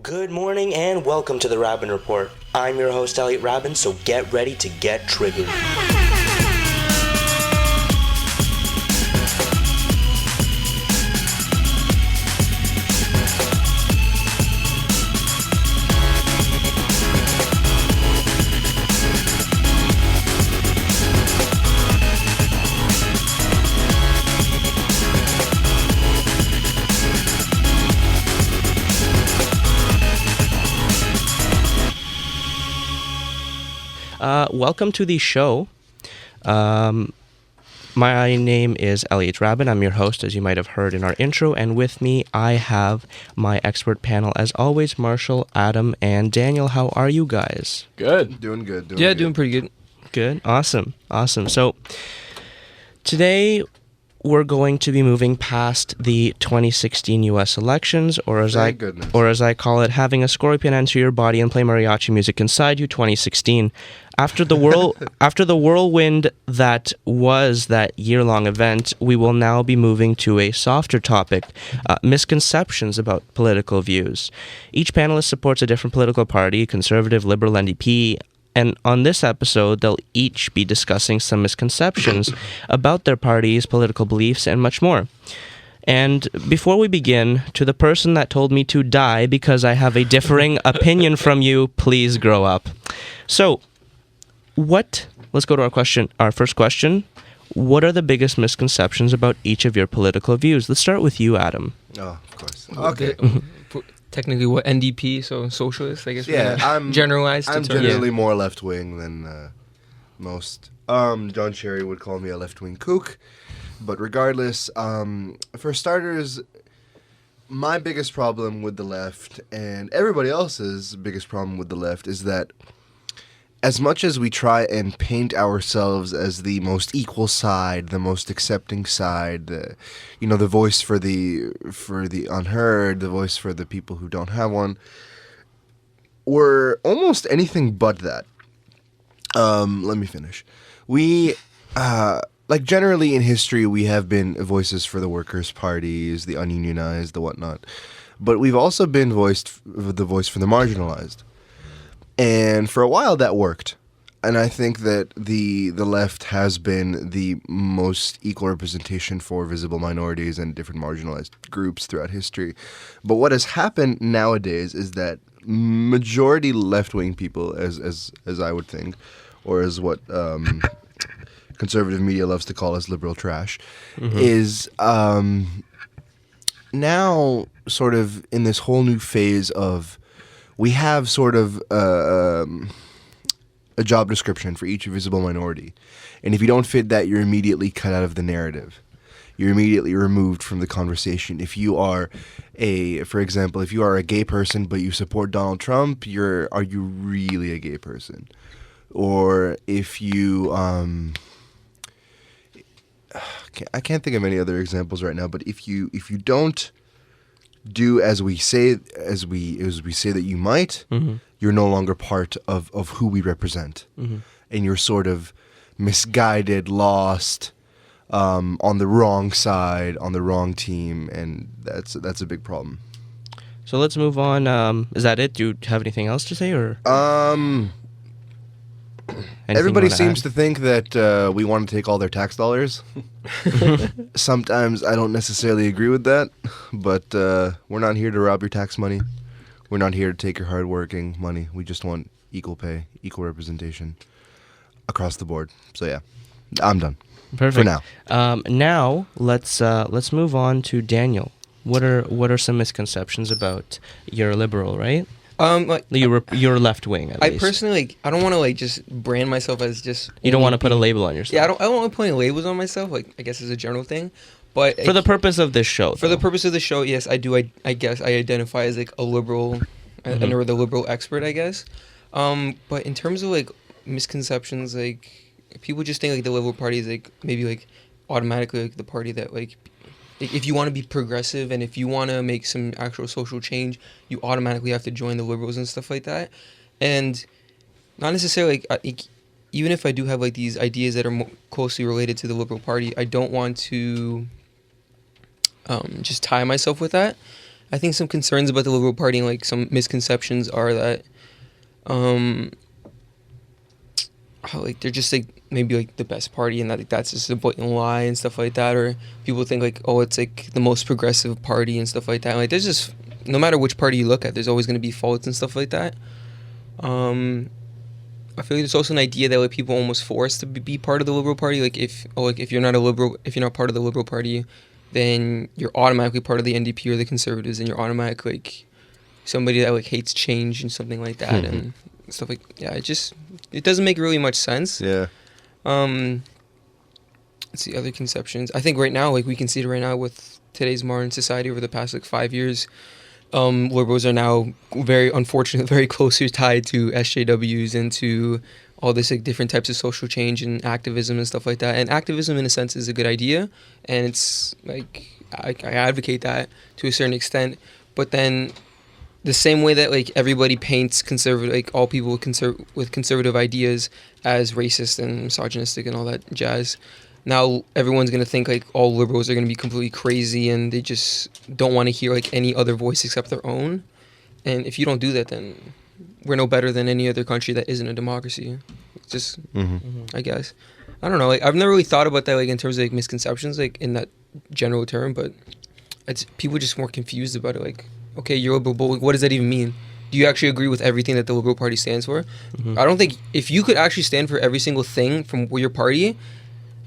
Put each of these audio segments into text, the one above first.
Good morning and welcome to the Raben Report. I'm your host, Elliot Raben, so get ready to get triggered. Welcome to the show. My name is Elliot Raben. I'm your host, as you might have heard in our intro, and with me I have my expert panel, as always, Marshall, Adam, and Daniel. How are you guys? Good. Doing good. Doing pretty good. Good. Awesome. So today we're going to be moving past the 2016 U.S. elections, or as I call it, having a scorpion enter your body and play mariachi music inside you. 2016. After the whirlwind that was that year-long event, we will now be moving to a softer topic: misconceptions about political views. Each panelist supports a different political party: conservative, liberal, NDP. And on this episode, they'll each be discussing some misconceptions about their parties, political beliefs, and much more. And before we begin, to the person that told me to die because I have a differing opinion from you, please grow up. So, let's go to our first question. What are the biggest misconceptions about each of your political views? Let's start with you, Adam. Oh, of course. Okay. Technically, what NDP? So socialist, I guess. Yeah, I'm generalized. I'm generally more left wing than most. John Cherry would call me a left wing kook, but regardless, for starters, my biggest problem with the left and everybody else's biggest problem with the left is that as much as we try and paint ourselves as the most equal side, the most accepting side, the voice for the unheard, the voice for the people who don't have one, we're almost anything but that. Let me finish. We, generally in history, we have been voices for the workers' parties, the ununionized, the whatnot. But we've also been the voice for the marginalized. And for a while that worked. And I think that the left has been the most equal representation for visible minorities and different marginalized groups throughout history. But what has happened nowadays is that majority left-wing people, as I would think, or as what conservative media loves to call us liberal trash, is now sort of in this whole new phase of we have sort of a job description for each visible minority. And if you don't fit that, you're immediately cut out of the narrative. You're immediately removed from the conversation. If you are for example, if you are a gay person but you support Donald Trump, are you really a gay person? Or if you I can't think of any other examples right now, but if you don't do as we say that you might, you're no longer part of who we represent. And you're sort of misguided, lost, on the wrong side, on the wrong team, and that's a big problem. So let's move on. Is that it? Do you have anything else to say, or everybody seems to think that we want to take all their tax dollars. Sometimes I don't necessarily agree with that, but we're not here to rob your tax money. We're not here to take your hard-working money. We just want equal pay, equal representation across the board. So yeah, I'm done. Perfect. For now. Now let's move on to Daniel. What are some misconceptions about you're liberal, right? You're left wing. At least. Personally I don't want to just brand myself as just. You don't want to put a label on yourself. Yeah, I don't want to put any labels on myself. I guess as a general thing, but for the purpose of this show. For the purpose of the show, yes, I do. I guess I identify as a liberal, or the liberal expert, I guess. But in terms of misconceptions, people just think the Liberal Party is maybe automatically the party that if you want to be progressive and if you want to make some actual social change, you automatically have to join the liberals and stuff like that. And not necessarily even if I do have these ideas that are closely related to the Liberal Party, I don't want to just tie myself with that. I think some concerns about the Liberal Party and like some misconceptions are that how like they're just like maybe like the best party and that like, that's just a blatant lie and stuff like that, or people think like, oh, it's like the most progressive party and stuff like that. Like there's just, no matter which party you look at, there's always going to be faults and stuff like that. I feel like there's also an idea that like people almost forced to be part of the Liberal Party. Like if you're not a liberal, if you're not part of the Liberal Party, then you're automatically part of the NDP or the Conservatives, and you're automatically like somebody that like hates change and something like that and stuff like, yeah. It doesn't make really much sense. Yeah. Let's see other conceptions. I think right now, like we can see it right now with today's modern society over the past like 5 years. Liberals are now very unfortunately very closely tied to SJWs and to all this like different types of social change and activism and stuff like that. And activism in a sense is a good idea, and it's like I advocate that to a certain extent. But then the same way that like everybody paints conservative, like all people with conservative ideas as racist and misogynistic and all that jazz, now everyone's going to think like all liberals are going to be completely crazy and they just don't want to hear like any other voice except their own. And if you don't do that, then we're no better than any other country that isn't a democracy. It's just, I guess. I don't know. Like, I've never really thought about that like in terms of like misconceptions, like in that general term, but it's people just more confused about it. Like, okay, you're liberal, but what does that even mean? Do you actually agree with everything that the Liberal Party stands for? I don't think, if you could actually stand for every single thing from your party,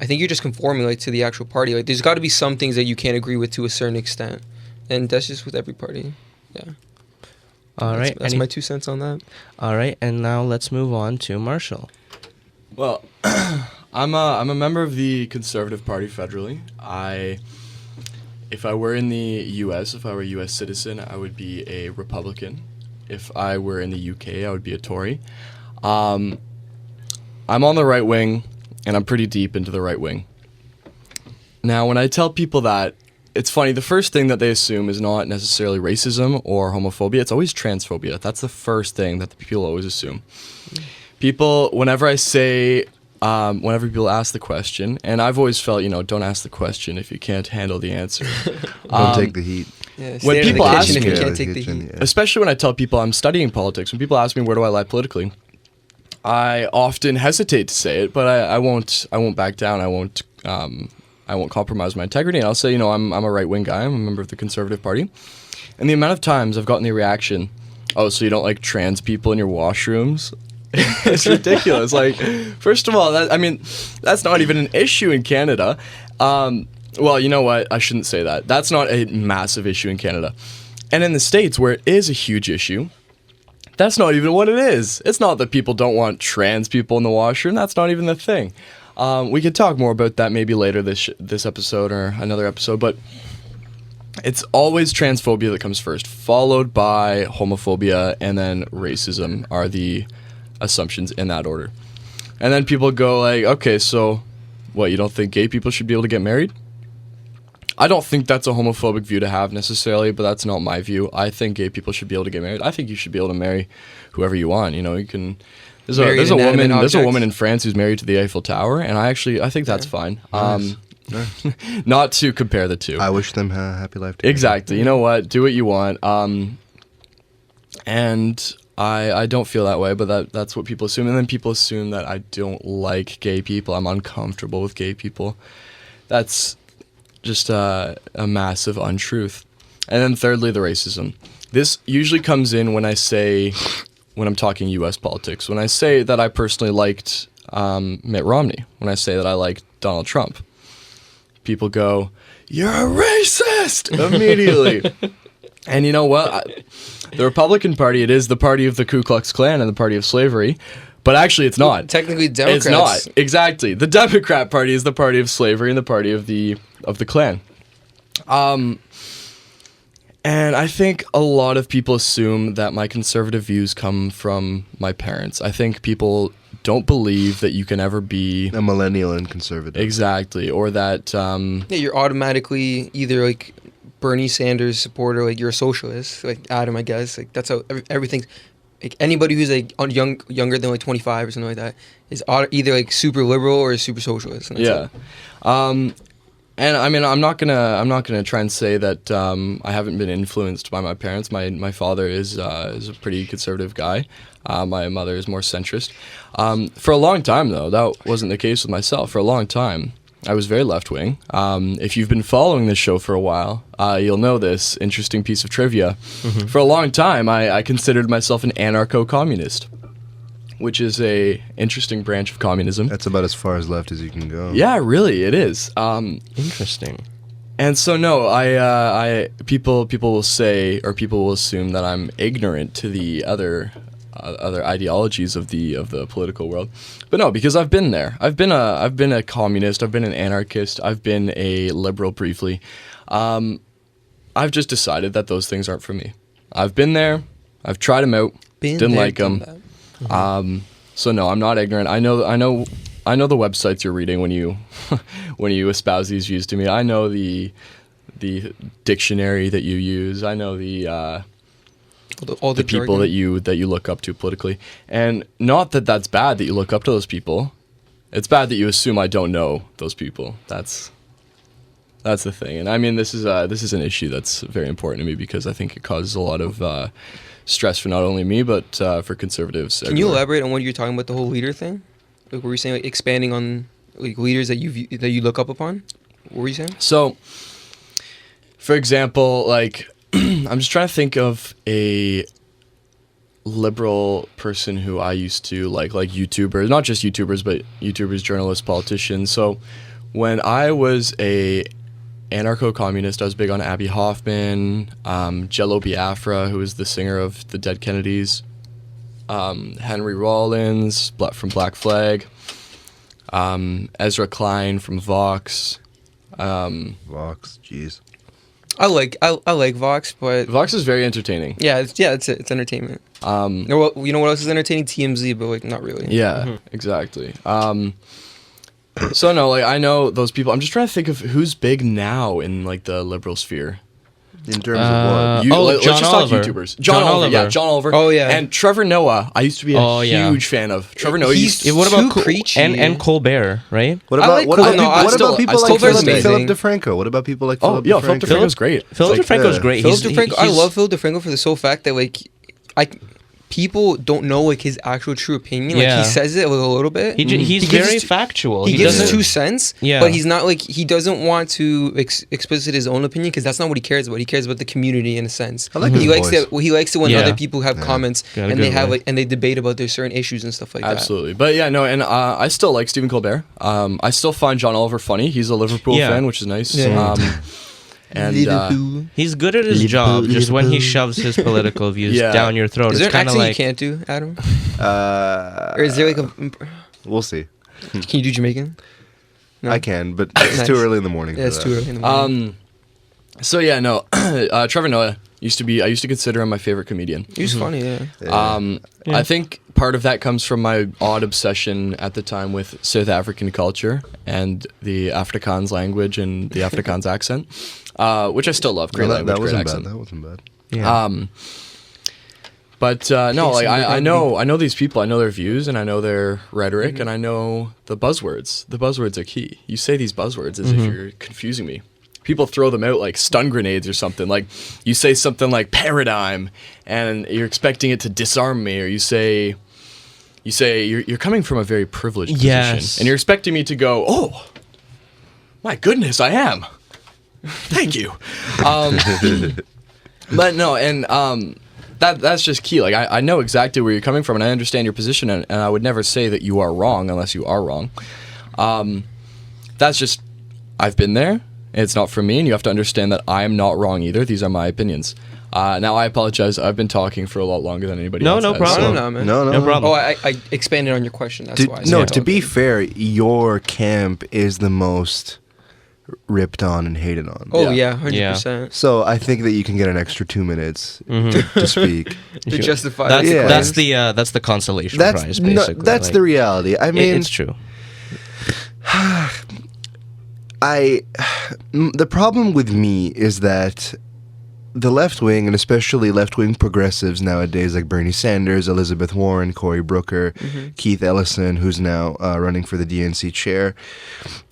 I think you're just conforming like to the actual party. Like there's got to be some things that you can't agree with to a certain extent, and that's just with every party. Yeah. All right. That's my 2 cents on that. All right, and now let's move on to Marshall. Well, I'm a member of the Conservative Party federally. If I were in the U.S., if I were a U.S. citizen, I would be a Republican. If I were in the U.K., I would be a Tory. I'm on the right wing, and I'm pretty deep into the right wing. Now, when I tell people that, it's funny, the first thing that they assume is not necessarily racism or homophobia, it's always transphobia. That's the first thing that the people always assume. People, whenever people ask the question, and I've always felt, don't ask the question if you can't handle the answer. Don't take the heat. Yeah, when people ask me, if you can't take the heat. especially when I tell people I'm studying politics, when people ask me where do I lie politically, I often hesitate to say it, but I won't back down. I won't compromise my integrity, and I'll say, I'm a right-wing guy. I'm a member of the Conservative Party. And the amount of times I've gotten the reaction, oh, so you don't like trans people in your washrooms? It's ridiculous. Like, first of all, that's not even an issue in Canada. Well, you know what? I shouldn't say that. That's not a massive issue in Canada. And in the States, where it is a huge issue, that's not even what it is. It's not that people don't want trans people in the washroom. That's not even the thing. We could talk more about that maybe later this episode or another episode, but it's always transphobia that comes first, followed by homophobia, and then racism are the assumptions in that order. And then people go like, okay, so what, you don't think gay people should be able to get married? I don't think that's a homophobic view to have necessarily, but that's not my view. I think gay people should be able to get married. I think you should be able to marry whoever you want. You can. There's a woman in France who's married to the Eiffel Tower, and I think that's fine. Nice. Not to compare the two. I wish them a happy life together. Exactly. You know what? Do what you want. And I don't feel that way, but that's what people assume. And then people assume that I don't like gay people. I'm uncomfortable with gay people. That's just a massive untruth. And then thirdly, the racism. This usually comes in when I'm talking U.S. politics, when I say that I personally liked Mitt Romney, when I say that I liked Donald Trump. People go, "You're a racist!" immediately. And you know what? The Republican Party, it is the party of the Ku Klux Klan and the party of slavery. But actually, it's not. Technically, Democrats. It's not. Exactly. The Democrat Party is the party of slavery and the party of the Klan. And I think a lot of people assume that my conservative views come from my parents. I think people don't believe that you can ever be a millennial and conservative. Exactly. Or that... you're automatically either like Bernie Sanders supporter, like you're a socialist, like Adam, I guess. Like that's how everything's... Like anybody who's like younger than like 25 or something like that is either like super liberal or super socialist. And that's it. And I mean, I'm not gonna try and say that I haven't been influenced by my parents. My father is a pretty conservative guy. My mother is more centrist. For a long time, though, that wasn't the case with myself. For a long time, I was very left wing. If you've been following this show for a while, you'll know this interesting piece of trivia. For a long time, I considered myself an anarcho-communist, which is a interesting branch of communism. That's about as far as left as you can go. Yeah, really, it is. Interesting. And so no, people will say, or people will assume that I'm ignorant to the other ideologies of the political world, but no, because I've been there. I've been a communist. I've been an anarchist. I've been a liberal briefly. I've just decided that those things aren't for me. I've been there. I've tried them out. Didn't like them. So no, I'm not ignorant. I know the websites you're reading when you when you espouse these views to me. I know the dictionary that you use. I know all the people that you look up to politically. And not that that's bad that you look up to those people. It's bad that you assume I don't know those people. That's the thing. And I mean, this is an issue that's very important to me because I think it causes a lot of stress for not only me but for conservatives. Can you elaborate on what you're talking about, the whole leader thing? Like, were you saying, like, expanding on like leaders that you look up upon? What were you saying? So, for example, like I'm just trying to think of a liberal person who I used to like YouTubers, not just YouTubers, but YouTubers, journalists, politicians. So when I was a anarcho-communist, I was big on Abby Hoffman, Jello Biafra, who was the singer of the Dead Kennedys, Henry Rollins from Black Flag, Ezra Klein from Vox. Vox, jeez. I like Vox, but Vox is very entertaining. yeah, it's entertainment. Well, you know what else is entertaining? TMZ, but like not really. Yeah, exactly. So no, like I know those people. I'm just trying to think of who's big now in like the liberal sphere. In terms of what? Let's John just Oliver. talk YouTubers. John Oliver. Yeah, John Oliver. Oh, yeah. And Trevor Noah. I used to be a huge fan of. Trevor Noah. What about preachy. and Colbert, right? What I about like what Col- about, no, I what still- about people I like still Philip amazing. DeFranco? What about people like Oh, Philip yeah, DeFranco? Philip DeFranco's great. Philip DeFranco's yeah. great. Philip DeFranco. I he's- love Philip DeFranco for the sole fact that like people don't know like his actual true opinion. Like Yeah. he says it like, a little bit. He's He gives very his- factual. He gives his doesn't- 2 cents, Yeah. but he's not like he doesn't want to explicit his own opinion because that's not what he cares about. He cares about the community in a sense. I like he his likes voice. it. He likes it when Yeah. other people have comments Got a and they good have voice. like and they debate about their certain issues and stuff like Absolutely. But yeah, no, and I still like Stephen Colbert. I still find John Oliver funny. He's a Liverpool Yeah. fan, which is nice. Yeah. And He's good at his job, just when he shoves his political views Yeah. down your throat. Is there It's an kind of accent like you can't do, Adam? Or is there like a? We'll see. Can you do Jamaican? No? I can, but it's Nice. too early in the morning. Yeah, for it's that. too early in the morning. so yeah, no. Trevor Noah I used to consider him my favorite comedian. He was funny, yeah. Yeah. I think part of that comes from my odd obsession at the time with South African culture and the Afrikaans language and the Afrikaans accent, which I still love. Great No, language, that great wasn't accent. bad. That wasn't bad. yeah. But no, like Casey I McGarvey. know these people. I know their views and I know their rhetoric and I know the buzzwords. The buzzwords are key. You say these buzzwords as if you're confusing me. People throw them out like stun grenades or something. Like you say something like paradigm, and you're expecting it to disarm me, or you say you're coming from a very privileged position, Yes. and you're expecting me to go, oh, my goodness, I am. Thank you. But no, and that's just key. Like I know exactly where you're coming from, and I understand your position, and I would never say that you are wrong unless you are wrong. That's just I've been there. It's not for me, and you have to understand that I am not wrong either. These are my opinions. Now, I apologize. I've been talking for a lot longer than anybody else. No has, problem. No, man. No problem. Oh, I expanded on your question. That's why. I No, said to be okay. fair, your camp is the most ripped on and hated on. Oh Yeah. yeah, 100%. So I think that you can get an extra 2 minutes to speak. To justify That's Yeah. that's the consolation That's prize, no, basically. that's Like, the reality. I mean, it's true. the problem with me is that the left wing, and especially left-wing progressives nowadays, like Bernie Sanders, Elizabeth Warren, Cory Booker, Keith Ellison, who's now running for the DNC chair,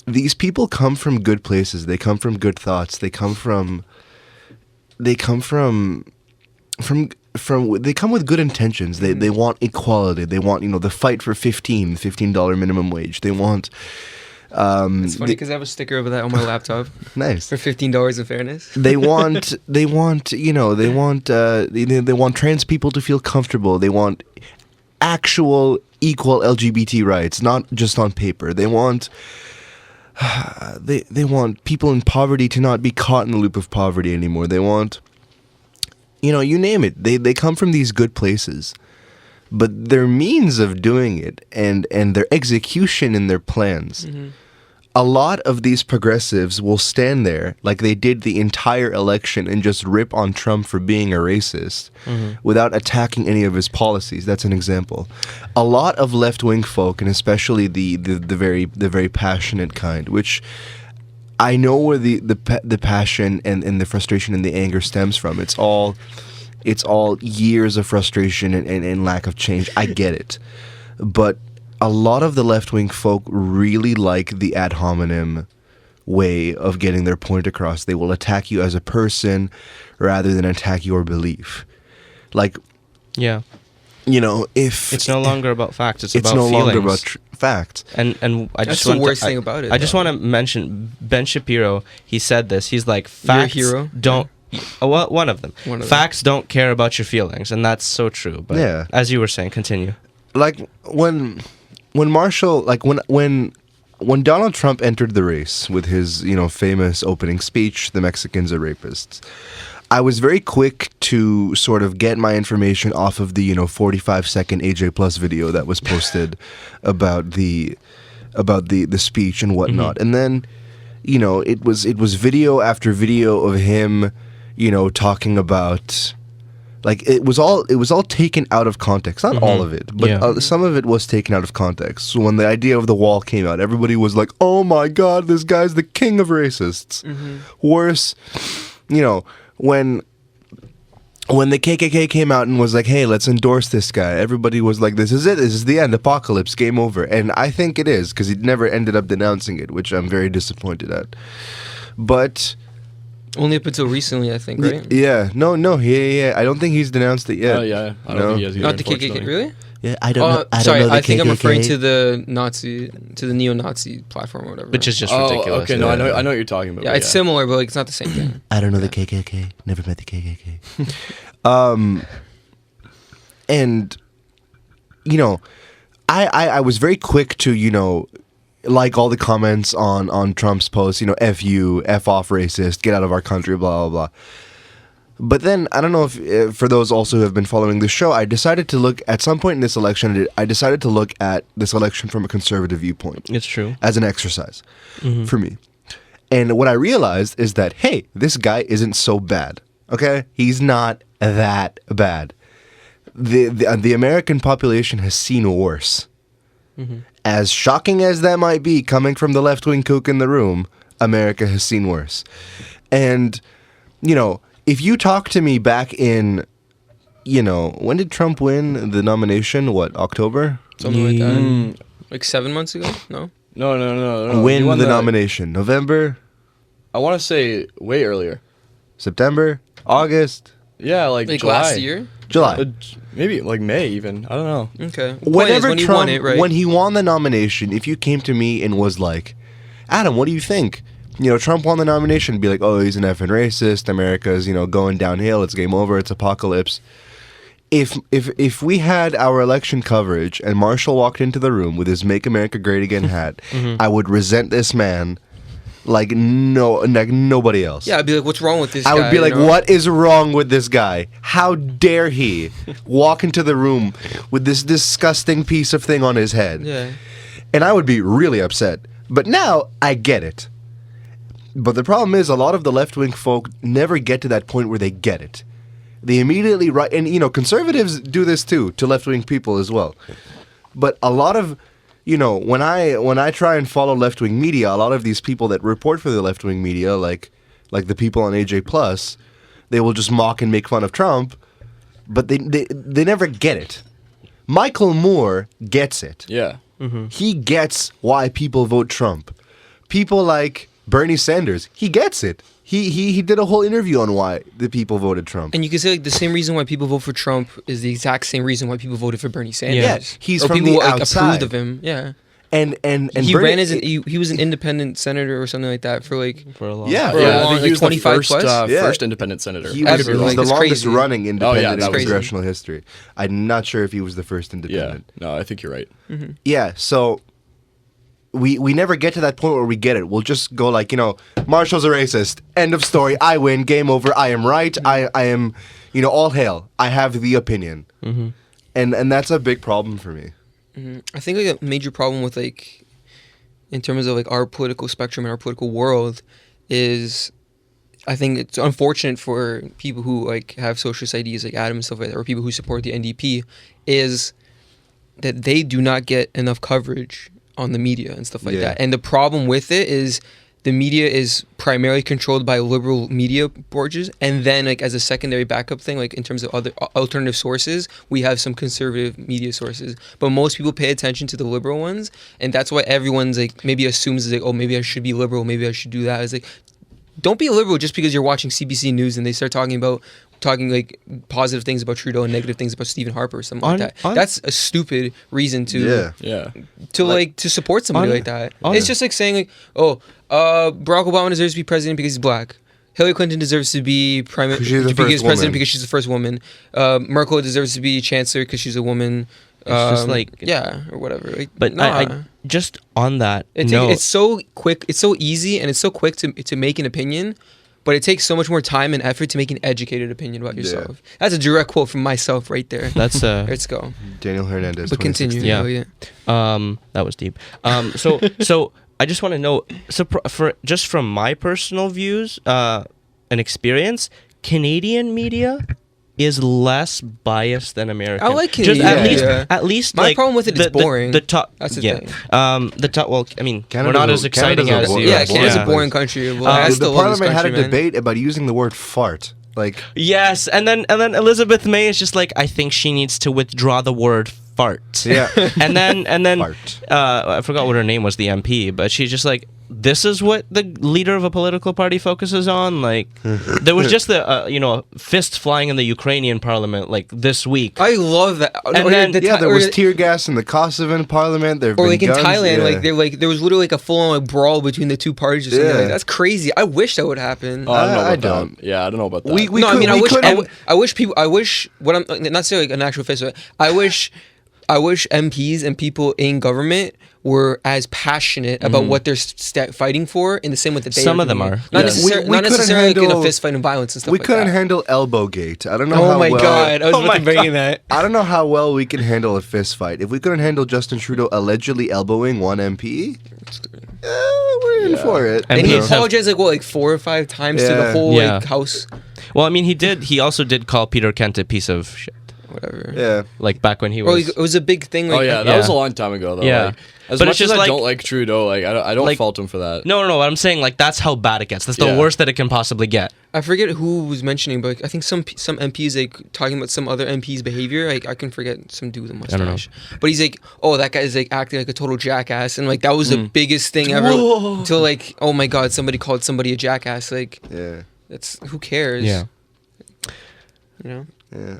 these people come from good places. They come from good thoughts. They come with good intentions. They want equality. They want, the fight for $15 minimum wage. They want. It's funny because I have a sticker of that on my laptop. Nice. For $15 in fairness. They want trans people to feel comfortable. They want actual equal LGBT rights, not just on paper. They want people in poverty to not be caught in the loop of poverty anymore. They want, you name it. They come from these good places. But their means of doing it and their execution in their plans, a lot of these progressives will stand there like they did the entire election and just rip on Trump for being a racist without attacking any of his policies. That's an example. A lot of left-wing folk, and especially the very passionate kind, which I know where the passion and the frustration and the anger stems from. It's all years of frustration and lack of change. I get it. But a lot of the left-wing folk really like the ad hominem way of getting their point across. They will attack you as a person rather than attack your belief. Like, yeah. If... It's no longer about facts, it's about no feelings. longer about facts. And I just That's the worst thing about it. I just want to mention Ben Shapiro. He said this. He's like, facts hero? don't... Well, one of them. Facts don't care about your feelings, and that's so true. But yeah. As you were saying, continue. Like when Marshall, like when Donald Trump entered the race with his famous opening speech, "The Mexicans are rapists," I was very quick to sort of get my information off of the 45-second AJ Plus video that was posted about the speech and whatnot, and then it was video after video of him. Talking about, like, it was all taken out of context. Not all of it, but some of it was taken out of context. So when the idea of the wall came out, everybody was like, "Oh my God, this guy's the king of racists." Worse, when the KKK came out and was like, "Hey, let's endorse this guy," everybody was like, "This is it. This is the end. Apocalypse. Game over." And I think it is, because he never ended up denouncing it, which I'm very disappointed at. But only up until recently, I think, right? Yeah. No. Yeah. I don't think he's denounced it yet. Oh, yeah. I don't think he has either, Not the KKK, really? Yeah, I don't know. Sorry, I think I'm referring to the neo-Nazi platform or whatever. Which is just ridiculous. Okay, no, I know what you're talking about. Yeah, it's similar, but like, it's not the same thing. I don't know the KKK. Never met the KKK. And I was very quick to like all the comments on Trump's post, F you, F off racist, get out of our country, blah, blah, blah. But then, I don't know if for those also who have been following the show, I decided to look, at some point in this election, I decided to look at this election from a conservative viewpoint. It's true. As an exercise for me. And what I realized is that, hey, this guy isn't so bad, okay? He's not that bad. The American population has seen worse. As shocking as that might be, coming from the left-wing kook in the room, America has seen worse. And, if you talk to me back in, when did Trump win the nomination? What, October? Something like that. Like 7 months ago? No? No. Win the nomination. November? I want to say way earlier. September? August? Yeah, like July. Last year? July. Maybe like May even. I don't know. Okay. Whenever when Trump, he won it, right? when he won the nomination, if you came to me and was like, "Adam, what do you think? Trump won the nomination," be like, "Oh, he's an effing racist. America's, going downhill. It's game over. It's apocalypse." If we had our election coverage and Marshall walked into the room with his "Make America Great Again" hat, I would resent this man like nobody else. Yeah, I'd be like, "What's wrong with this guy?" I would be like, "What is wrong with this guy? How dare he walk into the room with this disgusting piece of thing on his head?" Yeah. And I would be really upset. But now I get it. But the problem is, a lot of the left-wing folk never get to that point where they get it. They immediately write, and conservatives do this too to left-wing people as well. But a lot of, when I try and follow left-wing media, a lot of these people that report for the left-wing media, like the people on AJ Plus, they will just mock and make fun of Trump, but they never get it. Michael Moore gets it. Yeah. He gets why people vote Trump. People like Bernie Sanders, he gets it. He did a whole interview on why the people voted Trump. And you can say like the same reason why people vote for Trump is the exact same reason why people voted for Bernie Sanders. Yeah, he's or from people the outside. approved of him. Yeah. And he Bernie, ran as he was an independent senator or something like that for like For a long Yeah. for a I long, think he like was the 25 first, plus. first independent senator. he was Ever. the Like, it's longest crazy. running independent that in was congressional history. I'm not sure if he was the first Yeah. independent. No, I think you're right. Yeah, so we never get to that point where we get it. We'll just go like, Marshall's a racist. End of story. I win. Game over. I am right. I am, all hail. I have the opinion. And that's a big problem for me. I think like a major problem with like in terms of like our political spectrum and our political world is I think it's unfortunate for people who like have socialist ideas like Adam and stuff like that, or people who support the NDP, is that they do not get enough coverage on the media and stuff like that. And the problem with it is the media is primarily controlled by liberal media boards, and then like as a secondary backup thing, like in terms of other alternative sources, we have some conservative media sources. But most people pay attention to the liberal ones, and that's why everyone's like maybe assumes like, oh, maybe I should be liberal, maybe I should do that. It's like, don't be a liberal just because you're watching CBC News and they start talking like positive things about Trudeau and negative things about Stephen Harper or something like that. That's a stupid reason to to support somebody like that. It's just like saying like, oh, Barack Obama deserves to be president because he's black. Hillary Clinton deserves to be president because she's the first woman. Merkel deserves to be chancellor because she's a woman. It's just like or whatever. Like, but I just on that it's so quick, it's so easy, and it's so quick to make an opinion, but it takes so much more time and effort to make an educated opinion about yourself. That's a direct quote from myself right there. That's let's go. Daniel Hernandez. But continue. Yeah. That was deep. So I just want to know, so for just from my personal views and experience, Canadian media is less biased than American. I like Canadian. Just at least my like problem with it is boring. The top. That's the thing. The top. Well, I mean, Canada's we're not as exciting as boring. you. Yeah, Canada's a boring country. Well, I the still love this Parliament had a country, man. debate about using the word fart. Like, Yes, and then Elizabeth May is just like, I think she needs to withdraw the word fart. Yeah. and then Fart. I forgot what her name was, the MP, but she's just like, this is what the leader of a political party focuses on. Like, there was just the fist flying in the Ukrainian parliament like this week. I love that. And then- there was tear gas in the Kosovan parliament. There have Or been like in guns, Thailand, there was literally like a full-on brawl between the two parties or something like that. That's crazy. I wish that would happen. Oh, I don't know about I that. don't. Yeah, I don't know about that. I wish what I'm not necessarily like an actual fist. I wish MPs and people in government were as passionate about what they're fighting for in the same way that they Some are of them doing. are. Not Yes. necessarily, We not couldn't necessarily like in a handle- fist fight and violence and stuff We like couldn't that. handle Elbowgate. I don't know Oh how my well. god! I was about to bring in that. I don't know how well we can handle a fist fight. If we couldn't handle Justin Trudeau allegedly elbowing one MP, we're in for it. And he MPs have- apologized like 4 or 5 times to the Yeah. whole Yeah. like house, Well, I mean, he also did call Peter Kent a piece of shit. whatever. Yeah. Like back when he Or was. like, it was a big thing. Like, Oh yeah, that was a long time ago though. Yeah. Like, as But much it's just as I like- don't like Trudeau, like I don't Like- fault him for that. No. I'm saying like that's how bad it gets. That's the Yeah. worst that it can possibly get. I forget who was mentioning, but I think some MPs like talking about some other MP's behavior. Like I can forget some dude with a don't know. mustache, but he's like, "Oh, that guy is like acting like a total jackass," and like that was the biggest thing ever. Till like, oh my god, somebody called somebody a jackass. Like, Yeah. that's who cares? Yeah. You know. Yeah.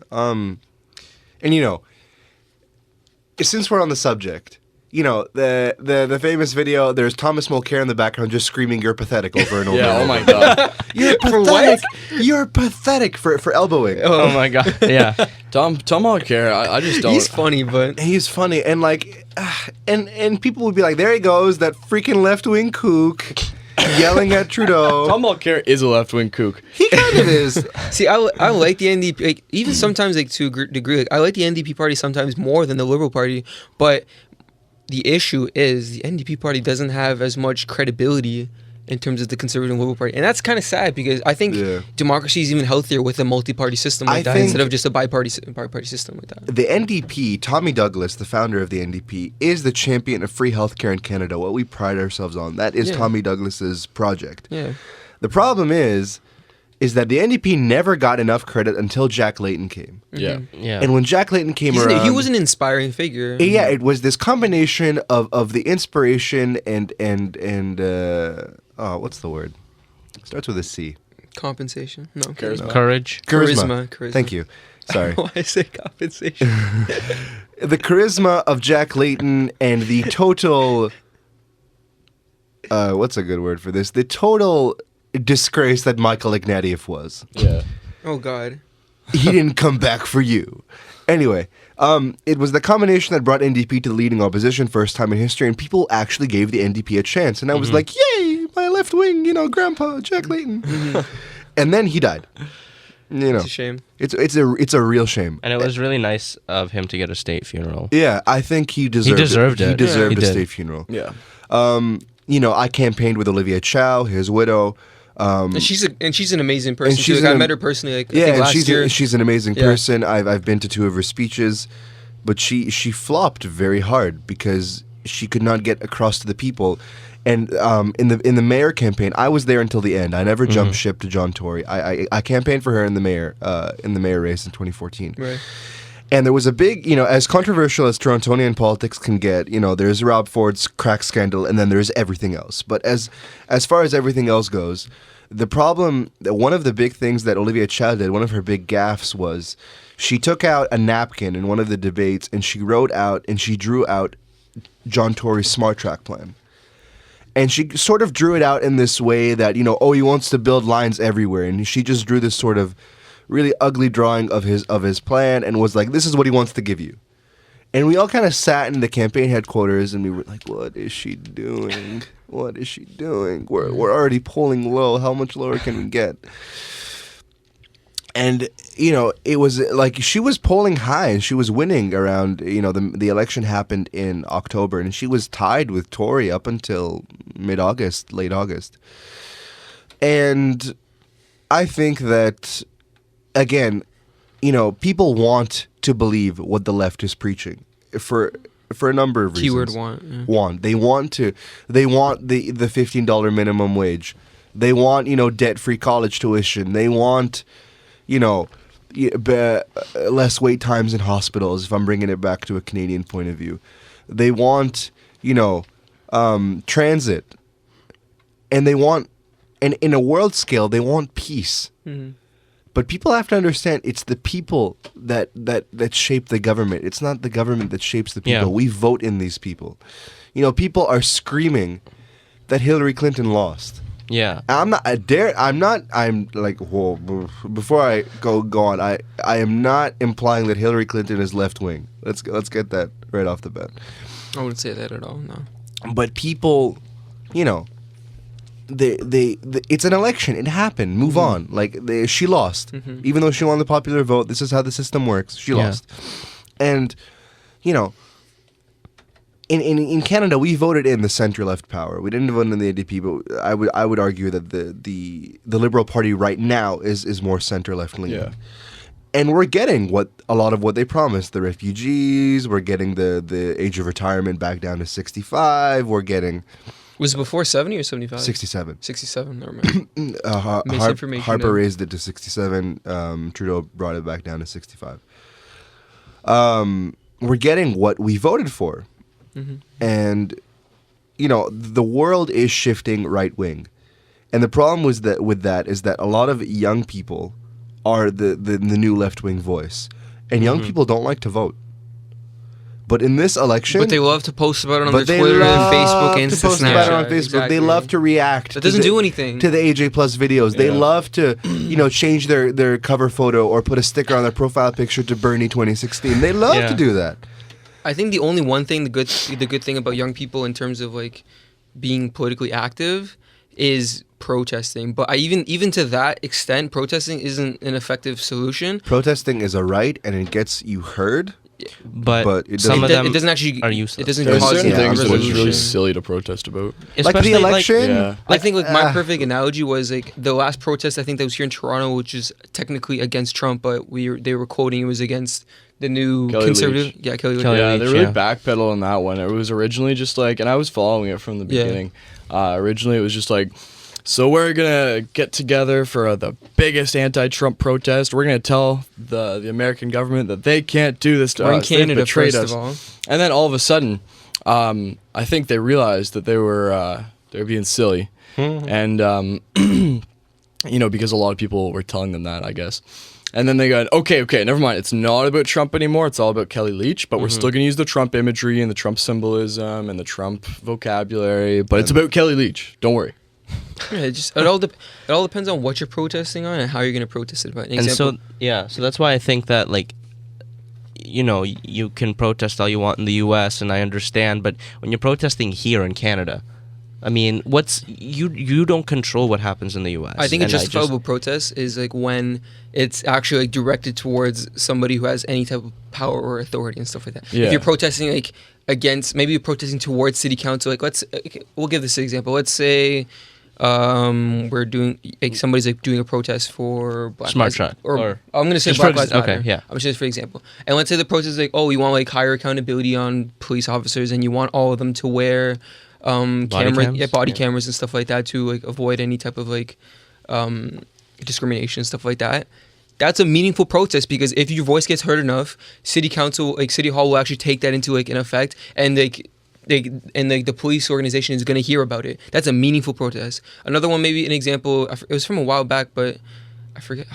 And since we're on the subject, the famous video, there's Thomas Mulcair in the background just screaming, "You're pathetic," over and over. Yeah. and Oh my over. god. You're pathetic. You're pathetic for elbowing. Oh my god. Yeah. Tom Mulcair, I just don't. He's funny, but He's funny, and like, and people would be like, "There he goes, that freaking left-wing kook, yelling at Trudeau." Tom Mulcair is a left-wing kook. He kind of is. see, I like the NDP. Like, even sometimes, like to a degree, like I like the NDP party sometimes more than the Liberal Party. But the issue is the NDP party doesn't have as much credibility in terms of the Conservative and Liberal Party, and that's kind of sad because I think democracy is even healthier with a multi-party system like that instead of just a bi-party system like that. The NDP, Tommy Douglas, the founder of the NDP, is the champion of free healthcare in Canada. What we pride ourselves on. That is Tommy Douglas's project. Yeah. The problem is, is that the NDP never got enough credit until Jack Layton came. Yeah. Yeah. And when Jack Layton came around, he was an inspiring figure. Yeah, it was this combination of the inspiration and what's the word? It starts with a C. Compensation? No. Charisma. Courage. Charisma. Thank you. Sorry. Why I say compensation? The charisma of Jack Layton and the total what's a good word for this? The total disgrace that Michael Ignatieff was. Yeah. Oh God. He didn't come back for you. Anyway, it was the combination that brought NDP to the leading opposition first time in history, and people actually gave the NDP a chance. And I was like, yay, my left wing, grandpa, Jack Layton. And then he died. It's a shame. It's a real shame. And it was really nice of him to get a state funeral. Yeah, I think he deserved it. He deserved He a did. state funeral. Yeah. I campaigned with Olivia Chow, his widow. And she's an amazing person. she's I met her personally. I think and last year. she's an amazing Yeah. person. I've been to 2 of her speeches, but she flopped very hard because she could not get across to the people. And in the mayor campaign, I was there until the end. I never jumped ship to John Tory. I campaigned for her in the mayor race in 2014. Right. And there was a big, as controversial as Torontonian politics can get, there's Rob Ford's crack scandal, and then there's everything else. But as far as everything else goes, the problem, one of the big things that Olivia Chow did, one of her big gaffes was she took out a napkin in one of the debates and she drew out John Tory's smart track plan. And she sort of drew it out in this way that, he wants to build lines everywhere. And she just drew this sort of really ugly drawing of his plan and was like, this is what he wants to give you. And we all kind of sat in the campaign headquarters and we were like, what is she doing? What is she doing? We're already polling low. How much lower can we get? And, it was like she was polling high and she was winning around, the election happened in October and she was tied with Tory up until mid-August, late August. And I think that, again, people want to believe what the left is preaching for a number of reasons. Keyword want. Yeah. Want. They want the $15 minimum wage. They want, debt-free college tuition. They want, less wait times in hospitals, if I'm bringing it back to a Canadian point of view. They want, transit. And they want, and in a world scale, they want peace. Mm-hmm. But people have to understand it's the people that shape the government. It's not the government that shapes the people. Yeah. We vote in these people. People are screaming that Hillary Clinton lost. Yeah. I'm like, whoa, before I go on, I am not implying that Hillary Clinton is left wing. Let's get that right off the bat. I wouldn't say that at all, no. But people, it's an election. It happened. Move on. Like she lost, even though she won the popular vote. This is how the system works. She lost, and in Canada we voted in the center left power. We didn't vote in the NDP, but I would argue that the Liberal Party right now is more center left leaning. Yeah. And we're getting a lot of what they promised. The refugees. We're getting the age of retirement back down to 65. We're getting. Was it before 70 or 75? 67. 67, never mind. Misinformation. Harper raised it to 67. Trudeau brought it back down to 65. We're getting what we voted for. Mm-hmm. And, the world is shifting right wing. And the problem with that is that a lot of young people are the new left wing voice. And young people don't like to vote. But in this election... But they love to post about it on their Twitter and Facebook, Insta, post about it on Snapchat. Facebook. Exactly. They love to react. That doesn't do anything. To the AJ Plus videos. They love to, change their cover photo or put a sticker on their profile picture to Bernie 2016. They love to do that. I think the only one thing, the good thing about young people in terms of like being politically active is protesting. But even to that extent, protesting isn't an effective solution. Protesting is a right and it gets you heard. But it some of them it doesn't actually are useless. It doesn't There's cause certain a things that are resolution. really silly to protest about. Like the election? Yeah. I think my perfect analogy was like the last protest I think that was here in Toronto, which is technically against Trump, but they were quoting it was against the new Kelly conservative. Leach. Yeah, Kelly Leach. Yeah, Leach, they really yeah. backpedal on that one. It was originally just like, and I was following it from the beginning. Originally, it was just like, So we're gonna get together for the biggest anti-Trump protest. We're gonna tell the American government that they can't do this to We're in us. They've Canada, betrayed first us. of all. And then all of a sudden, I think they realized that they were being silly, and because a lot of people were telling them that, I guess. And then they go, okay, never mind. It's not about Trump anymore. It's all about Kelly Leach, but we're still going to use the Trump imagery and the Trump symbolism and the Trump vocabulary. But it's about Kelly Leach. Don't worry. Yeah, it all depends on what you're protesting on and how you're going to protest it. But so that's why I think that, like, you can protest all you want in the U.S. and I understand, but when you're protesting here in Canada, I mean, you don't control what happens in the U.S. I think a justifiable protest is like when it's actually like directed towards somebody who has any type of power or authority and stuff like that. Yeah. If you're protesting like against, maybe you're protesting towards city council. Like we'll give this example. Let's say we're doing somebody's like doing a protest for Black Smart Lives, Shot, or I'm gonna say Black Lives Matter. Okay, yeah. I'm just for example. And let's say the protest is like, oh, you want like higher accountability on police officers, and you want all of them to wear body cameras and stuff like that to like avoid any type of like discrimination and stuff like that. That's a meaningful protest because if your voice gets heard enough, city council, like city hall, will actually take that into like an effect, and the police organization is going to hear about it. That's a meaningful protest. Another one, maybe an example, it was from a while back, but I forget.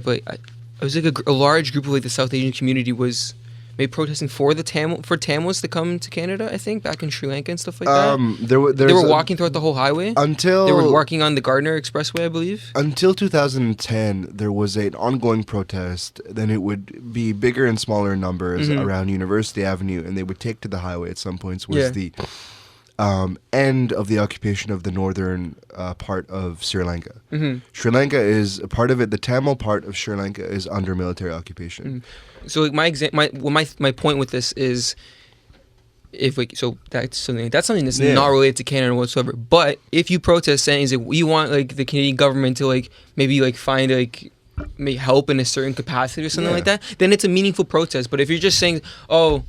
But it was like a large group of like the South Asian community was maybe protesting for Tamils to come to Canada. I think back in Sri Lanka and stuff like that. They were walking throughout the whole highway. They were walking on the Gardner Expressway, I believe. Until 2010, there was an ongoing protest. Then it would be bigger and smaller numbers around University Avenue, and they would take to the highway at some points. The end of the occupation of the northern part of Sri Lanka. Sri Lanka is a part of it. The Tamil part of Sri Lanka is under military occupation. So like my point with this is, that's something that's not related to Canada whatsoever. But if you protest saying that we want like the Canadian government to like maybe like find like may help in a certain capacity or something like that, then it's a meaningful protest. But if you're just saying, something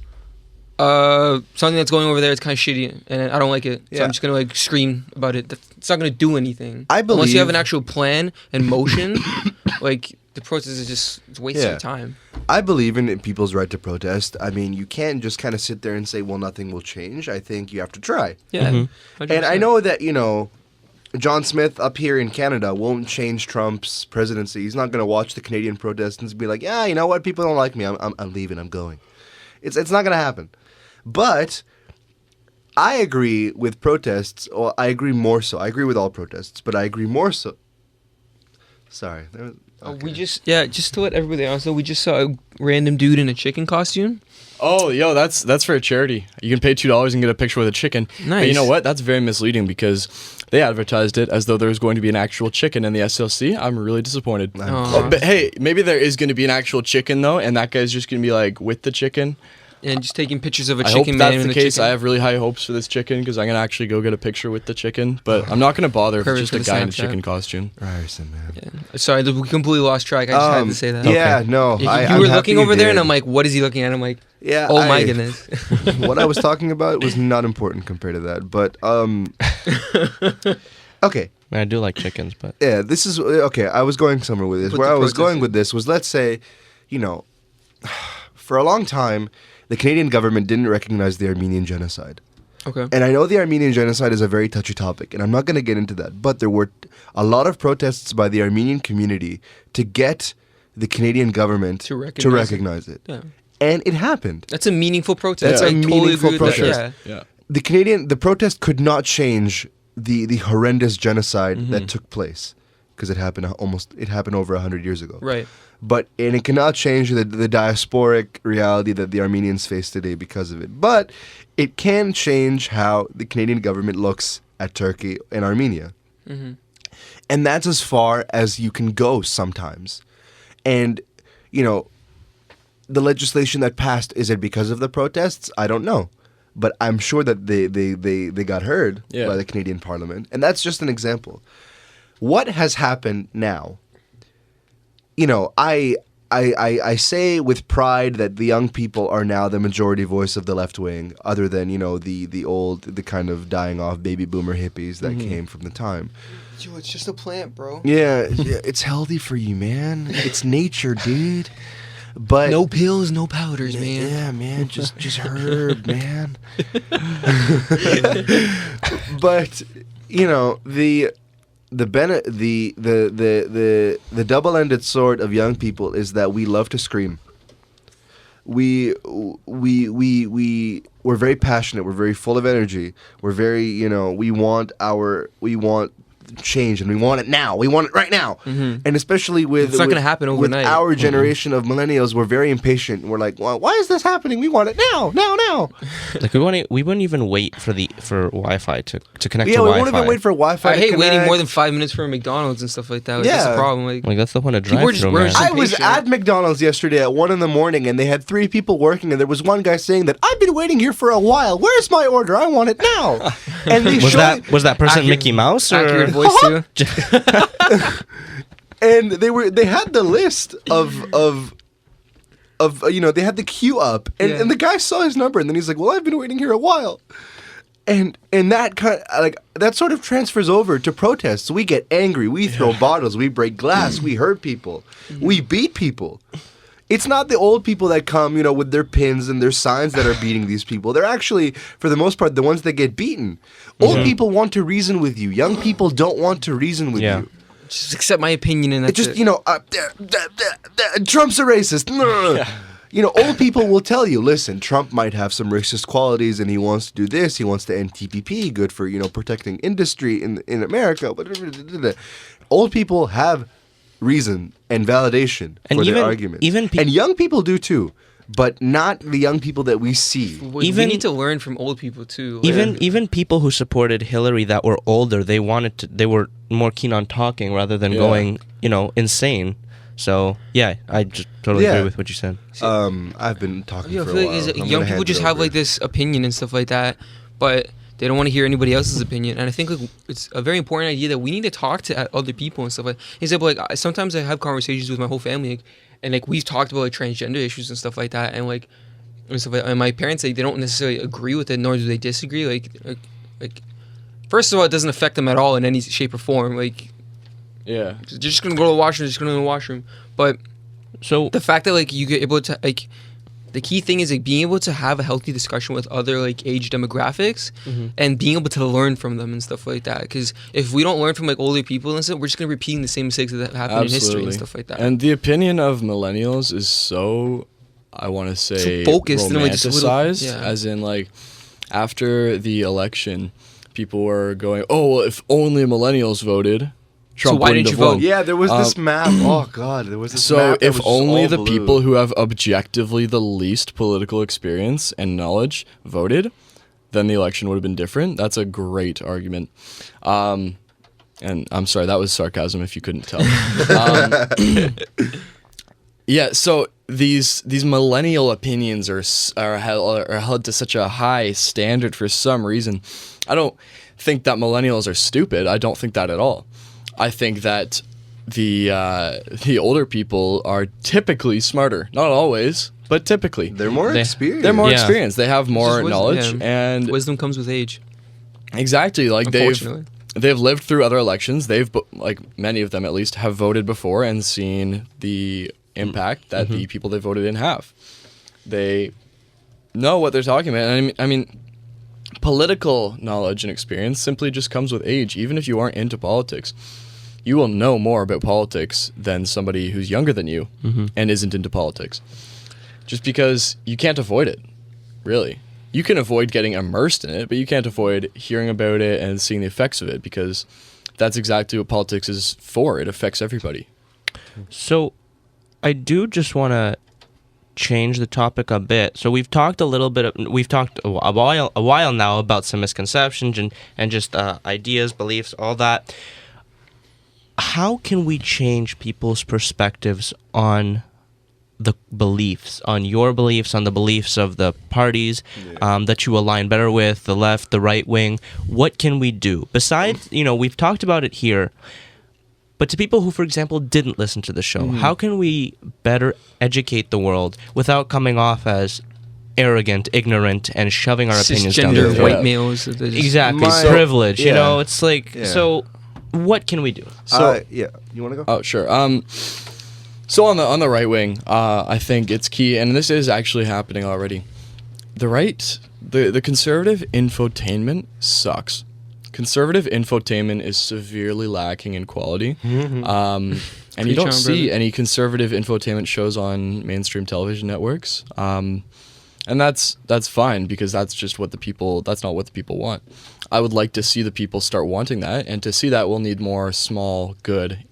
that's going over there is kind of shitty and I don't like it, so I'm just gonna like scream about it, it's not gonna do anything. I believe, unless you have an actual plan and motion, like the protest is just it's wasting of time. I believe in people's right to protest. I mean, you can't just kind of sit there and say, well, nothing will change. I think you have to try. Yeah. And I know that, John Smith up here in Canada won't change Trump's presidency. He's not going to watch the Canadian protests and be like, yeah, you know what? People don't like me. I'm leaving. I'm going. It's not going to happen. But I agree with protests, or I agree more so. I agree with all protests, but I agree more so. Sorry. We just to let everybody else know, we just saw a random dude in a chicken costume. Oh, yo, that's for a charity. You can pay $2 and get a picture with a chicken. Nice. But you know what? That's very misleading because they advertised it as though there was going to be an actual chicken in the SLC. I'm really disappointed. But hey, maybe there is going to be an actual chicken though, and that guy's just going to be like with the chicken. And just taking pictures of a I chicken hope man that's in the the case. chicken. I have really high hopes for this chicken because I'm going to actually go get a picture with the chicken. But I'm not going to bother if it's just a guy in a chicken costume. Ryerson, man. Yeah. Sorry, we completely lost track. I just had to say that. Yeah, okay. no. You were looking over there, and I'm like, what is he looking at? I'm like, oh my goodness. What I was talking about was not important compared to that. But, okay. I mean, I do like chickens, but... Yeah, this is... Okay, I was going somewhere with this. Where I was going with this was, let's say, for a long time, the Canadian government didn't recognize the Armenian genocide. Okay. And I know the Armenian genocide is a very touchy topic, and I'm not going to get into that, but there were a lot of protests by the Armenian community to get the Canadian government to recognize it. Yeah. And it happened. That's a meaningful protest. That's a totally meaningful protest. Yeah. The protest could not change the horrendous genocide that took place because it happened over 100 years ago. Right. And it cannot change the diasporic reality that the Armenians face today because of it. But it can change how the Canadian government looks at Turkey and Armenia. Mm-hmm. And that's as far as you can go sometimes. And, the legislation that passed, is it because of the protests? I don't know. But I'm sure that they got heard by the Canadian Parliament. And that's just an example. What has happened now? I I say with pride that the young people are now the majority voice of the left wing, other than, the kind of dying off baby boomer hippies that came from the time. Yo, it's just a plant, bro. Yeah, it's healthy for you, man. It's nature, dude. But no pills, no powders, man. Yeah, man, just herb, man. But the double-ended sword of young people is that we love to scream. We're very passionate. We're very full of energy. We're very, we want change, and we want it now. We want it right now. And especially with it's not going to happen overnight. With our generation of millennials, we're very impatient. We're like, well, why is this happening? We want it now. Like we wouldn't even wait for Wi-Fi to connect to Wi-Fi. Yeah, we won't even wait for Wi-Fi. I hate waiting more than 5 minutes for McDonald's and stuff like that. That's the problem. Like that's the point of drive-through, man. I was at McDonald's yesterday at 1 a.m, and they had 3 people working, and there was one guy saying that I've been waiting here for a while. Where's my order? I want it now. And they was that person Mickey Mouse or? Accurate voice too. And they had the list of they had the queue up, and the guy saw his number, and then he's like, well, I've been waiting here a while. And that that sort of transfers over to protests. We get angry, we throw bottles, we break glass, we hurt people, we beat people. It's not the old people that come, with their pins and their signs that are beating these people. They're actually, for the most part, the ones that get beaten. Old people want to reason with you. Young people don't want to reason with you. Just accept my opinion and that's it. Trump's a racist. Old people will tell you, listen, Trump might have some racist qualities and he wants to do this. He wants to end TPP, good for, protecting industry in America. Old people have reason and validation for their arguments. And young people do too, but not the young people that we see. We need to learn from old people too. Even people who supported Hillary that were older, they were more keen on talking rather than going, insane. So I just totally agree with what you said. I've been talking for a while. Young people just have like this opinion and stuff like that, but they don't want to hear anybody else's opinion. And I think it's a very important idea that we need to talk to other people and stuff like that. Example, sometimes I have conversations with my whole family, and we've talked about transgender issues and stuff like that, and and my parents they don't necessarily agree with it, nor do they disagree. Like first of all, it doesn't affect them at all in any shape or form. They're just gonna go to the washroom. But so the fact that you get able to the key thing is being able to have a healthy discussion with other age demographics and being able to learn from them and stuff like that. Because if we don't learn from older people and stuff, we're just gonna repeating the same mistakes that happened in history and stuff like that. And the opinion of millennials is so, I want to say, so focused romanticized. As in after the election, people were going, "Oh, well, if only millennials voted, Trump so why didn't you vote?" Yeah, there was this map. Oh God, there was this map. So if only the people who have objectively the least political experience and knowledge voted, then the election would have been different. That's a great argument. And I'm sorry, that was sarcasm if you couldn't tell. So these millennial opinions are held to such a high standard for some reason. I don't think that millennials are stupid. I don't think that at all. I think that the older people are typically smarter. Not always, but typically. They're more experienced. They're more experienced. They have more knowledge, and wisdom comes with age. Exactly. They've lived through other elections. They've many of them at least have voted before and seen the impact that the people they voted in have. They know what they're talking about. And I mean, political knowledge and experience simply just comes with age. Even if you aren't into politics, you will know more about politics than somebody who's younger than you and isn't into politics. Just because you can't avoid it, really. You can avoid getting immersed in it, but you can't avoid hearing about it and seeing the effects of it, because that's exactly what politics is for. It affects everybody. So I do just want to change the topic a bit. So we've talked a while now about some misconceptions and just ideas, beliefs, all that. How can we change people's perspectives on the beliefs, on your beliefs, on the beliefs of the parties that you align better with, the left, the right wing? What can we do? Besides, we've talked about it here. But to people who, for example, didn't listen to the show, how can we better educate the world without coming off as arrogant, ignorant, and shoving our opinions down their Cisgender throat? white males. Exactly. Privilege, you know, it's like, so what can we do? So, you want to go? Oh, sure. So on the right wing, I think it's key, and this is actually happening already. The right, the conservative infotainment sucks. Conservative infotainment is severely lacking in quality. And you don't see any conservative infotainment shows on mainstream television networks. And that's fine, because that's not what the people want. I would like to see the people start wanting that, and to see that we'll need more small, good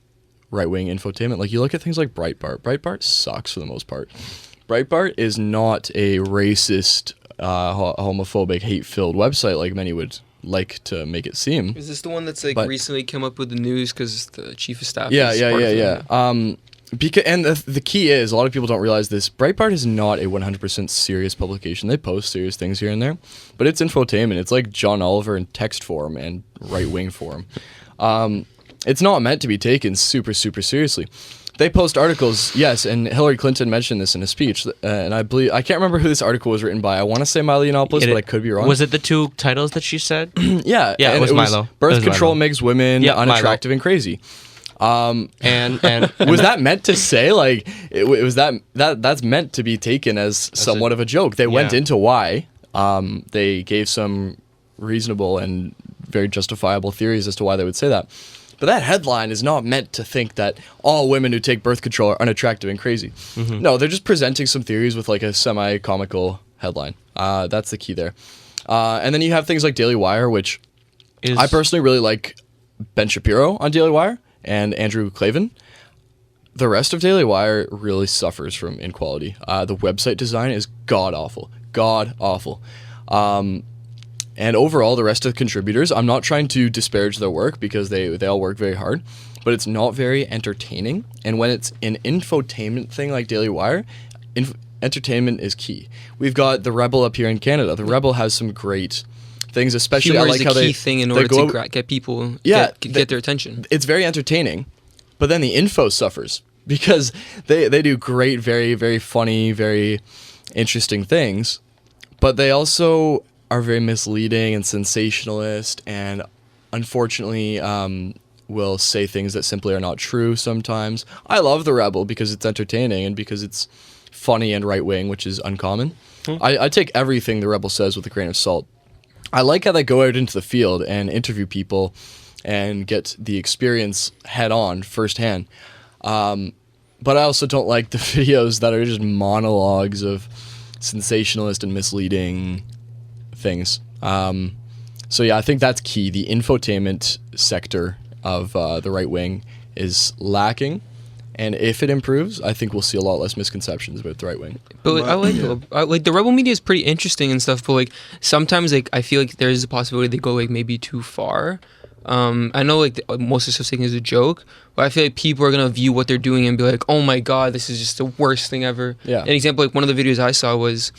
right-wing infotainment. Like, you look at things like Breitbart. Breitbart sucks for the most part. Breitbart is not a racist, homophobic, hate-filled website like many would like to make it seem. Is this the one that's recently come up with the news because the chief of staff? Yeah. Because, and the key is, a lot of people don't realize this, Breitbart is not a 100% serious publication. They post serious things here and there, but it's infotainment. It's like John Oliver in text form and right-wing form. It's not meant to be taken super, super seriously. They post articles, yes, and Hillary Clinton mentioned this in a speech, and I can't remember who this article was written by. I want to say Milo Yiannopoulos, but I could be wrong. Was it the two titles that she said? Yeah, it was Milo. Birth control makes women unattractive and crazy. And was that meant to say, like, that's meant to be taken as somewhat of a joke? They went into why. They gave some reasonable and very justifiable theories as to why they would say that. But that headline is not meant to think that all women who take birth control are unattractive and crazy. No, they're just presenting some theories with like a semi-comical headline. That's the key there. And then you have things like Daily Wire, which I personally really like. Ben Shapiro on Daily Wire and Andrew Klavan. The rest of Daily Wire really suffers from inequality. The website design is god-awful. God-awful. And overall, the rest of the contributors, I'm not trying to disparage their work, because they all work very hard, but it's not very entertaining. And when it's an infotainment thing like Daily Wire, entertainment is key. We've got The Rebel up here in Canada. The Rebel has some great things, especially humor I like is how the key thing in order to get people get their attention. It's very entertaining, but then the info suffers, because they do great, very, very funny, very interesting things, but they also are very misleading and sensationalist, and unfortunately will say things that simply are not true sometimes. I love The Rebel because it's entertaining and because it's funny and right-wing, which is uncommon. I take everything The Rebel says with a grain of salt. I like how they go out into the field and interview people and get the experience head-on, firsthand. But I also don't like the videos that are just monologues of sensationalist and misleading things. So yeah, I think that's key. The infotainment sector of the right wing is lacking, and if it improves, I think we'll see a lot less misconceptions about the right wing. But I like the rebel media is pretty interesting and stuff. But like sometimes like I feel like there is a possibility they go like maybe too far. I know like most of the stuff taken as a joke, but I feel like people are gonna view what they're doing and be like, "Oh my god, this is just the worst thing ever." Yeah. An example, like one of the videos I saw was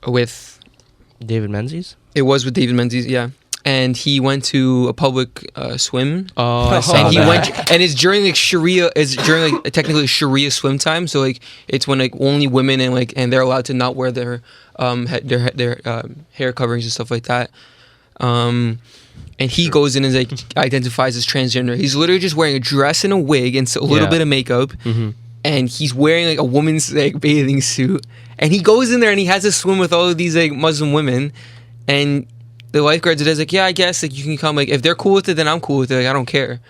with David Menzies? It was with David Menzies, yeah. And he went to a public swim. Oh, I saw and he that. went, and it's during like Sharia. It's during like technically Sharia swim time. So like it's when like only women and they're allowed to not wear their hair coverings and stuff like that. And he goes in and like identifies as transgender. He's literally just wearing a dress and a wig and a little bit of makeup. And he's wearing like a woman's like bathing suit. And he goes in there and he has to swim with all of these like Muslim women. And the lifeguards are like, yeah, I guess like you can come. Like if they're cool with it, then I'm cool with it. Like I don't care.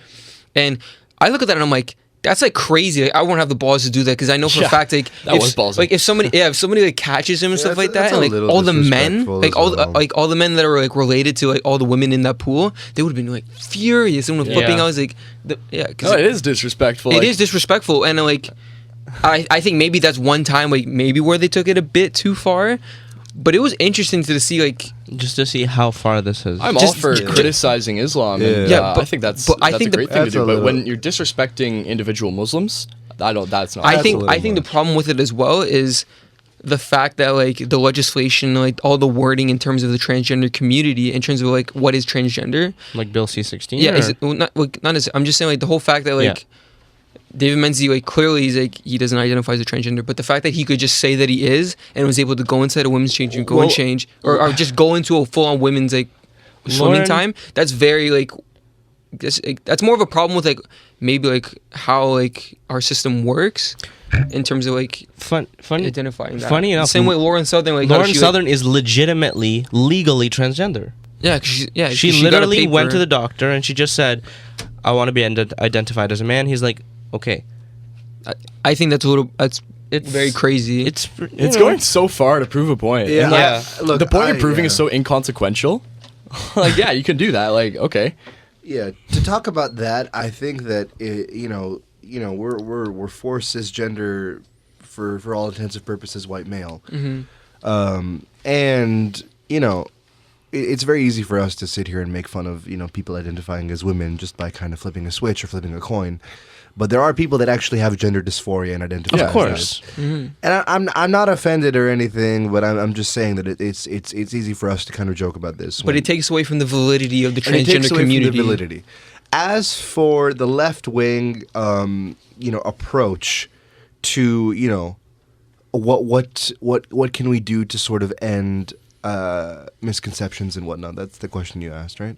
And I look at that and I'm like, that's like crazy. Like, I won't have the balls to do that because I know for a fact like if somebody like catches him and stuff like that, and like all the men, like all the men that are like related to like all the women in that pool, they would have been like furious and flipping. I was like, it is disrespectful. It is disrespectful, and like I think maybe that's one time like maybe where they took it a bit too far. But it was interesting to see, like, just to see how far this has. I'm all for criticizing Islam. And, I think that's a great thing to do. But when you're disrespecting individual Muslims, that's not. I think the problem with it as well is the fact that like the legislation, like all the wording in terms of the transgender community, in terms of like what is transgender, Like Bill C-16? yeah, is it, well, not necessarily. I'm just saying like the whole fact that like David Menzies, like clearly he's like he doesn't identify as a transgender, but the fact that he could just say that he is and was able to go inside a women's change room, go and change, or just go into a full-on women's like swimming time, that's very like that's more of a problem with like maybe like how like our system works in terms of like funny identifying that. Funny enough, same way Lauren Southern, like Lauren Southern is legitimately legally transgender. Yeah, she literally went to the doctor and she just said, "I want to be identified as a man." He's like, "Okay." I think that's it's very crazy. It's going so far to prove a point. Yeah, and look, the point you're proving is so inconsequential. Like, yeah, you can do that. Like, okay. Yeah, to talk about that, I think that we're for cisgender, for all intents and purposes, white male, and it's very easy for us to sit here and make fun of people identifying as women just by kind of flipping a switch or flipping a coin. But there are people that actually have gender dysphoria and identify. Of course, and I'm not offended or anything, but I'm just saying that it's easy for us to kind of joke about this. But it takes away from the validity of the transgender From community. the validity. As for the left wing, approach to what can we do to sort of end misconceptions and whatnot? That's the question you asked, right?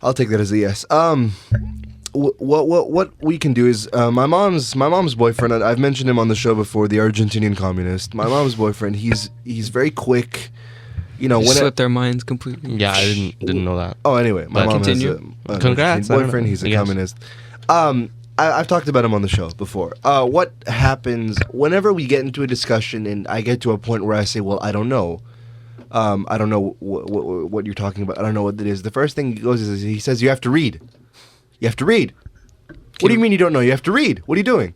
I'll take that as a yes. What we can do is my mom's boyfriend. I've mentioned him on the show before. The Argentinian communist. My mom's boyfriend. He's very quick. When slipped our minds completely. Yeah, I didn't know that. Oh, anyway, my mom has a congrats boyfriend. He's a communist. I've talked about him on the show before. What happens whenever we get into a discussion and I get to a point where I say, "Well, I don't know." I don't know what you're talking about. I don't know what it is. The first thing he goes is he says, "You have to read. You have to read." What do you mean you don't know? You have to read. What are you doing?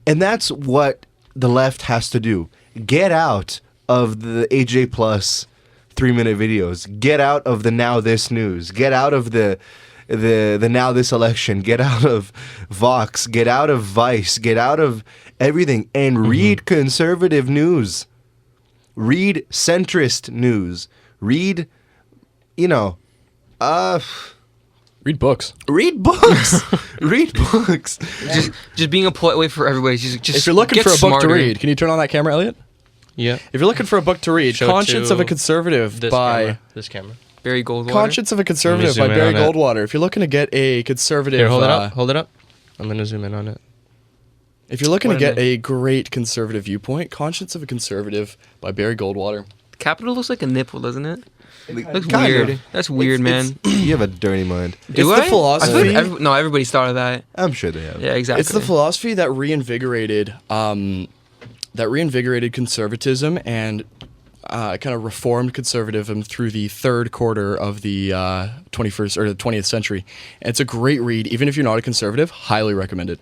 And that's what the left has to do. Get out of the AJ Plus 3-minute videos. Get out of the Now This news. Get out of the Now This election. Get out of Vox. Get out of Vice. Get out of everything and read conservative news. Read centrist news. Read, read books. Read books. Read books. Just being a polite way for everybody. Just if you're looking for a book to read, can you turn on that camera, Elliot? Yeah. If you're looking for a book to read, Conscience of a Conservative by this camera. Barry Goldwater. Conscience of a Conservative by Barry Goldwater. If you're looking to get a conservative, here, hold it up. Hold it up. I'm gonna zoom in on it. If you're looking to get a great conservative viewpoint, Conscience of a Conservative by Barry Goldwater. The Capitol looks like a nipple, doesn't it? Looks Kind weird. of. That's weird, man. You have a dirty mind. Do it's I? the philosophy. I feel like everybody's thought of that. I'm sure they have. Yeah, exactly. It's the philosophy that reinvigorated conservatism and kind of reformed conservatism through the third quarter of the 21st or the 20th century. And it's a great read, even if you're not a conservative. Highly recommend it.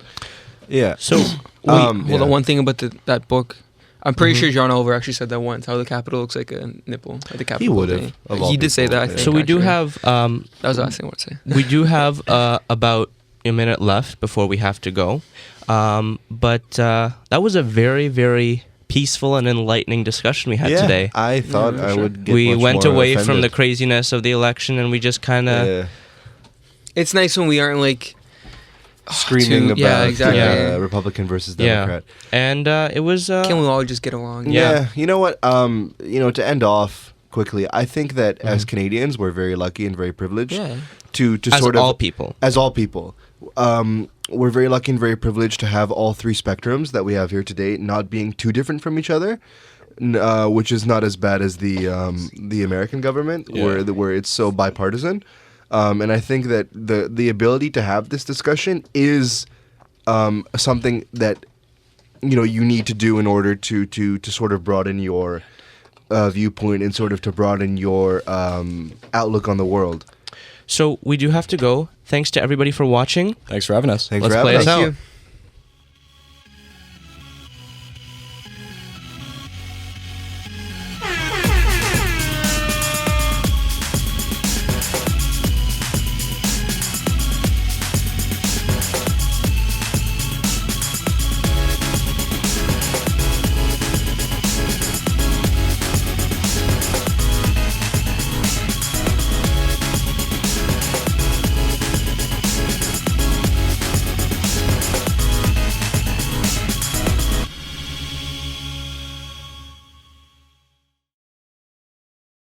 Yeah. So, hold on. One thing about that book. I'm pretty sure John Oliver actually said that once. How the Capitol looks like a nipple at the Capitol. He would have. He did say that. I think, so we do have. That was the last thing I want to say. We do have about a minute left before we have to go, but that was a very, very peaceful and enlightening discussion we had today. I thought I would get we much went more away offended. from the craziness of the election and we just kind of. Yeah. It's nice when we aren't like screaming about exactly. Republican versus Democrat. And it was. Can we all just get along? Yeah. You know what? To end off quickly, I think that as Canadians, we're very lucky and very privileged to as sort of all people. As all people. We're very lucky and very privileged to have all three spectrums that we have here today not being too different from each other, which is not as bad as the American government where it's so bipartisan. And I think that the ability to have this discussion is something that you need to do in order to sort of broaden your viewpoint and sort of to broaden your outlook on the world. So we do have to go. Thanks to everybody for watching. Thanks for having us. Thanks Let's for having play us. us Thank out. you.